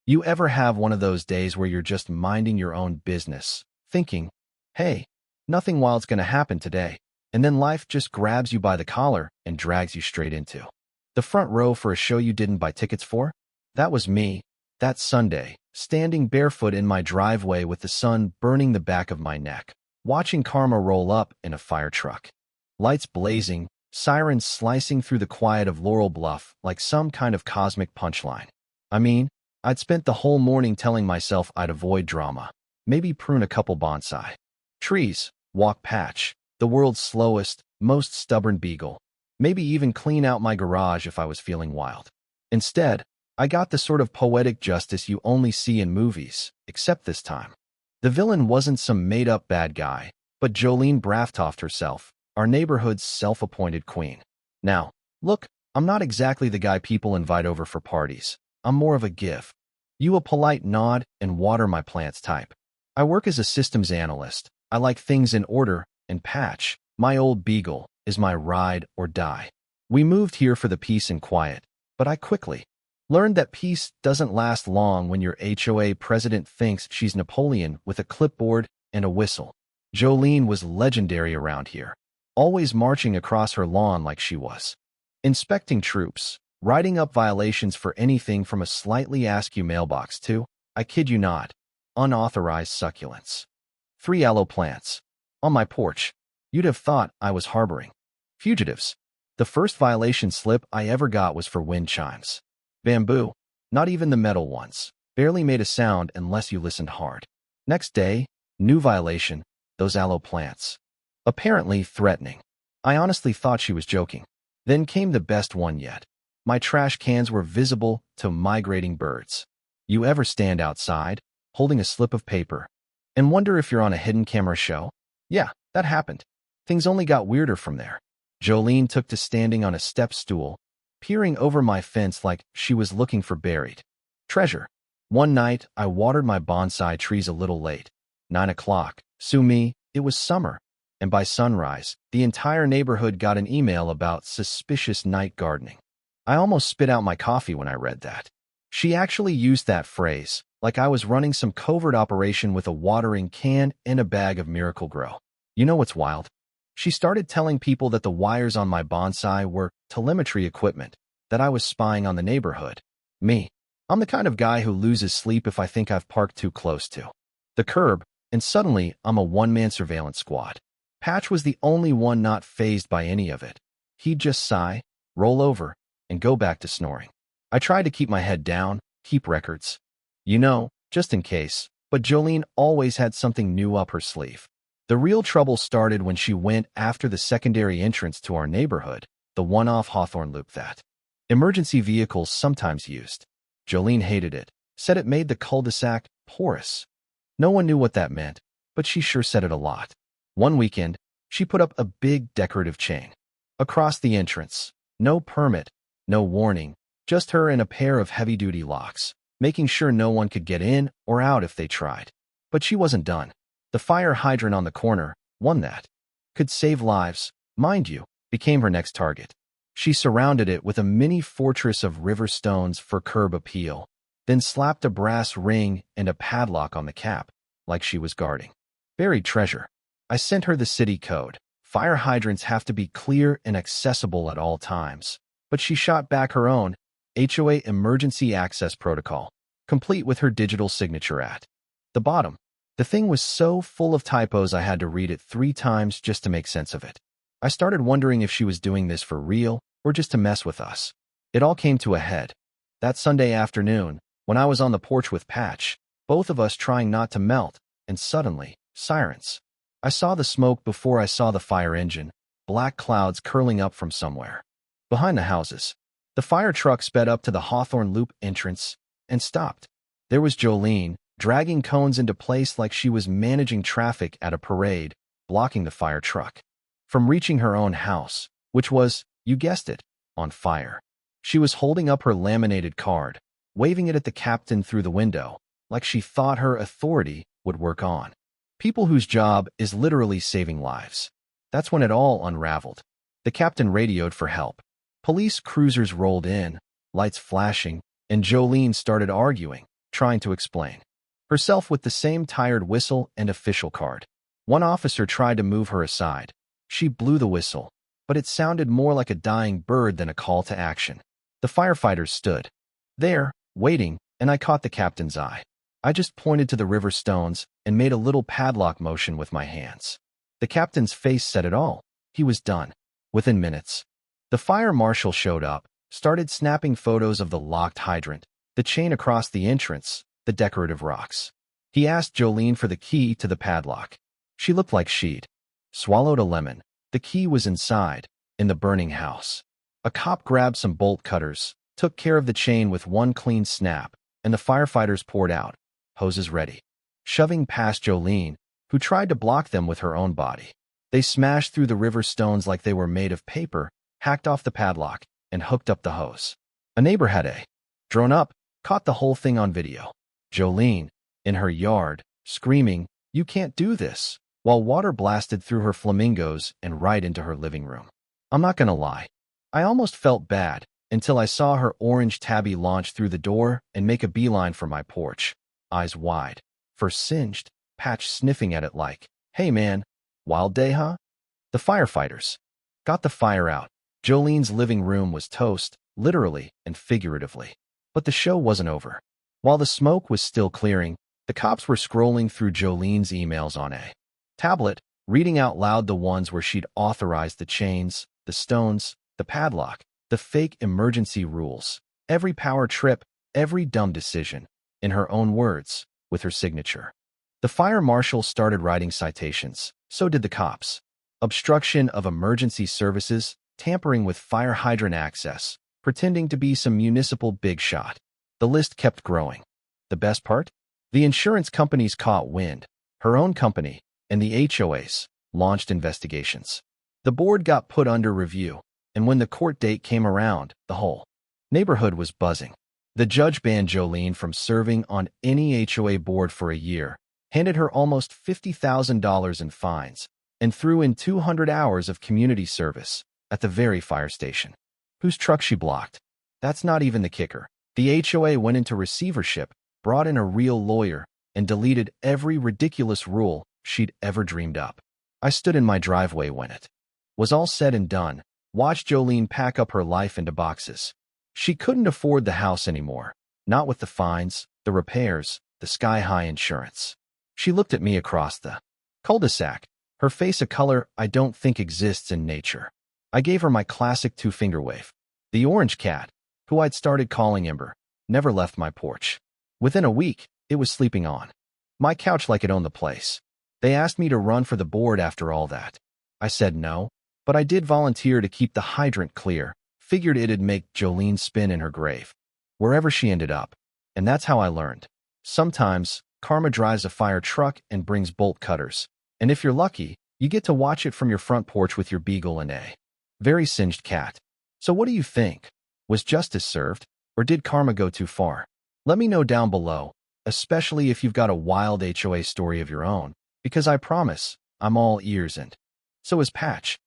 You ever have one of those days where you're just minding your own business, thinking, hey, nothing wild's gonna happen today, and then life just grabs you by the collar and drags you straight into the front row for a show you didn't buy tickets for? That was me, that Sunday, standing barefoot in my driveway with the sun burning the back of my neck, watching karma roll up in a fire truck. Lights blazing, sirens slicing through the quiet of Laurel Bluff like some kind of cosmic punchline. I mean, I'd spent the whole morning telling myself I'd avoid drama, maybe prune a couple bonsai trees, walk Patch, the world's slowest, most stubborn beagle, maybe even clean out my garage if I was feeling wild. Instead, I got the sort of poetic justice you only see in movies, except this time. The villain wasn't some made-up bad guy, but Jolene Braftoft herself, our neighborhood's self-appointed queen. Now, look, I'm not exactly the guy people invite over for parties. I'm more of a give you a polite nod and water my plants type. I work as a systems analyst. I like things in order, and Patch, my old beagle, is my ride or die. We moved here for the peace and quiet, but I quickly learned that peace doesn't last long when your HOA president thinks she's Napoleon with a clipboard and a whistle. Jolene was legendary around here, always marching across her lawn like she was inspecting troops, writing up violations for anything from a slightly askew mailbox to, I kid you not, unauthorized succulents. 3 aloe plants. On my porch. You'd have thought I was harboring fugitives. The first violation slip I ever got was for wind chimes. Bamboo, not even the metal ones, barely made a sound unless you listened hard. Next day, new violation, those aloe plants. Apparently threatening. I honestly thought she was joking. Then came the best one yet. My trash cans were visible to migrating birds. You ever stand outside, holding a slip of paper, and wonder if you're on a hidden camera show? Yeah, that happened. Things only got weirder from there. Jolene took to standing on a step stool, peering over my fence like she was looking for buried treasure. One night, I watered my bonsai trees a little late. 9 o'clock. Sue me, it was summer. And by sunrise, the entire neighborhood got an email about suspicious night gardening. I almost spit out my coffee when I read that. She actually used that phrase, like I was running some covert operation with a watering can and a bag of Miracle-Gro. You know what's wild? She started telling people that the wires on my bonsai were telemetry equipment, that I was spying on the neighborhood. Me. I'm the kind of guy who loses sleep if I think I've parked too close to the curb, and suddenly I'm a one-man surveillance squad. Patch was the only one not fazed by any of it. He'd just sigh, roll over, and go back to snoring. I tried to keep my head down, keep records. You know, just in case, but Jolene always had something new up her sleeve. The real trouble started when she went after the secondary entrance to our neighborhood, the one off Hawthorne Loop that emergency vehicles sometimes used. Jolene hated it, said it made the cul-de-sac porous. No one knew what that meant, but she sure said it a lot. One weekend, she put up a big decorative chain across the entrance. No permit, no warning, just her and a pair of heavy-duty locks, making sure no one could get in or out if they tried. But she wasn't done. The fire hydrant on the corner, one that could save lives, mind you, became her next target. She surrounded it with a mini fortress of river stones for curb appeal, then slapped a brass ring and a padlock on the cap, like she was guarding buried treasure. I sent her the city code. Fire hydrants have to be clear and accessible at all times. But she shot back her own HOA emergency access protocol, complete with her digital signature at the bottom. The thing was so full of typos I had to read it 3 times just to make sense of it. I started wondering if she was doing this for real or just to mess with us. It all came to a head that Sunday afternoon when I was on the porch with Patch, both of us trying not to melt, and suddenly, sirens. I saw the smoke before I saw the fire engine, black clouds curling up from somewhere behind the houses. The fire truck sped up to the Hawthorne Loop entrance and stopped. There was Jolene, dragging cones into place like she was managing traffic at a parade, blocking the fire truck from reaching her own house, which was, you guessed it, on fire. She was holding up her laminated card, waving it at the captain through the window, like she thought her authority would work on people whose job is literally saving lives. That's when it all unraveled. The captain radioed for help. Police cruisers rolled in, lights flashing, and Jolene started arguing, trying to explain. Herself with the same tired whistle and official card. One officer tried to move her aside. She blew the whistle, but it sounded more like a dying bird than a call to action. The firefighters stood there, waiting, and I caught the captain's eye. I just pointed to the river stones and made a little padlock motion with my hands. The captain's face said it all. He was done. Within minutes, the fire marshal showed up, started snapping photos of the locked hydrant, the chain across the entrance, the decorative rocks. He asked Jolene for the key to the padlock. She looked like she'd swallowed a lemon. The key was inside, in the burning house. A cop grabbed some bolt cutters, took care of the chain with one clean snap, and the firefighters poured out, hoses ready, shoving past Jolene, who tried to block them with her own body. They smashed through the river stones like they were made of paper, hacked off the padlock, and hooked up the hose. A neighbor had drone up, caught the whole thing on video. Jolene, in her yard, screaming, "You can't do this," while water blasted through her flamingos and right into her living room. I'm not gonna lie. I almost felt bad until I saw her orange tabby launch through the door and make a beeline for my porch. Eyes wide, fur singed, Patch sniffing at it like, "Hey man, wild day, huh?" The firefighters got the fire out. Jolene's living room was toast, literally and figuratively. But the show wasn't over. While the smoke was still clearing, the cops were scrolling through Jolene's emails on a tablet, reading out loud the ones where she'd authorized the chains, the stones, the padlock, the fake emergency rules, every power trip, every dumb decision, in her own words, with her signature. The fire marshal started writing citations. So did the cops. Obstruction of emergency services, tampering with fire hydrant access, pretending to be some municipal big shot. The list kept growing. The best part? The insurance companies caught wind. Her own company and the HOAs launched investigations. The board got put under review, and when the court date came around, the whole neighborhood was buzzing. The judge banned Jolene from serving on any HOA board for a year, handed her almost $50,000 in fines, and threw in 200 hours of community service at the very fire station, whose truck she blocked. That's not even the kicker. The HOA went into receivership, brought in a real lawyer, and deleted every ridiculous rule she'd ever dreamed up. I stood in my driveway when it was all said and done, watched Jolene pack up her life into boxes. She couldn't afford the house anymore, not with the fines, the repairs, the sky-high insurance. She looked at me across the cul-de-sac, her face a color I don't think exists in nature. I gave her my classic two-finger wave. The orange cat, who I'd started calling Ember, never left my porch. Within a week, it was sleeping on my couch like it owned the place. They asked me to run for the board after all that. I said no, but I did volunteer to keep the hydrant clear. Figured it'd make Jolene spin in her grave, wherever she ended up. And that's how I learned. Sometimes, karma drives a fire truck and brings bolt cutters. And if you're lucky, you get to watch it from your front porch with your beagle and a very singed cat. So what do you think? Was justice served, or did karma go too far? Let me know down below, especially if you've got a wild HOA story of your own, because I promise, I'm all ears and so is Patch.